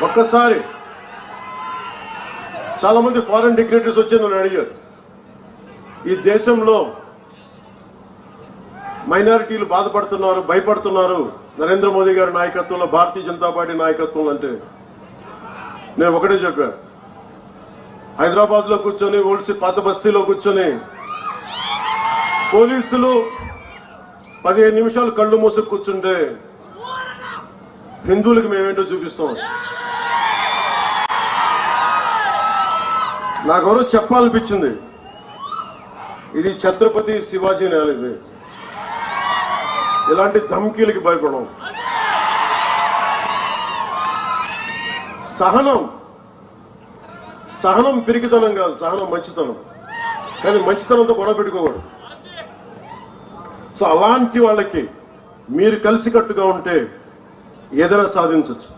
ఒక్కసారి చాలా మంది ఫారెన్ డిగ్నిటరీస్ వచ్చి నన్ను అడిగారు, ఈ దేశంలో మైనారిటీలు బాధపడుతున్నారు, భయపడుతున్నారు నరేంద్ర మోదీ గారి నాయకత్వంలో, భారతీయ జనతా పార్టీ నాయకత్వంలో అంటే నేను ఒకటే చెప్పాను. హైదరాబాద్ లో కూర్చొని ఓల్డ్ పాత బస్తీలో కూర్చొని పోలీసులు 15 నిమిషాలు కళ్ళు మూసుకు కూర్చుంటే హిందువులకు మేమేంటో చూపిస్తాం. నాకెవరో చెప్పాలనిపించింది, ఇది ఛత్రపతి శివాజీ నేల, ఇది ఇలాంటి ధమ్కీలకి భయపడం. సహనం పిరికితనం కాదు, సహనం మంచితనం. కానీ మంచితనంతో గొడవ పెట్టుకోకూడదు. సో అలాంటి వాళ్ళకి మీరు కలిసికట్టుగా ఉంటే ఏదైనా సాధించవచ్చు.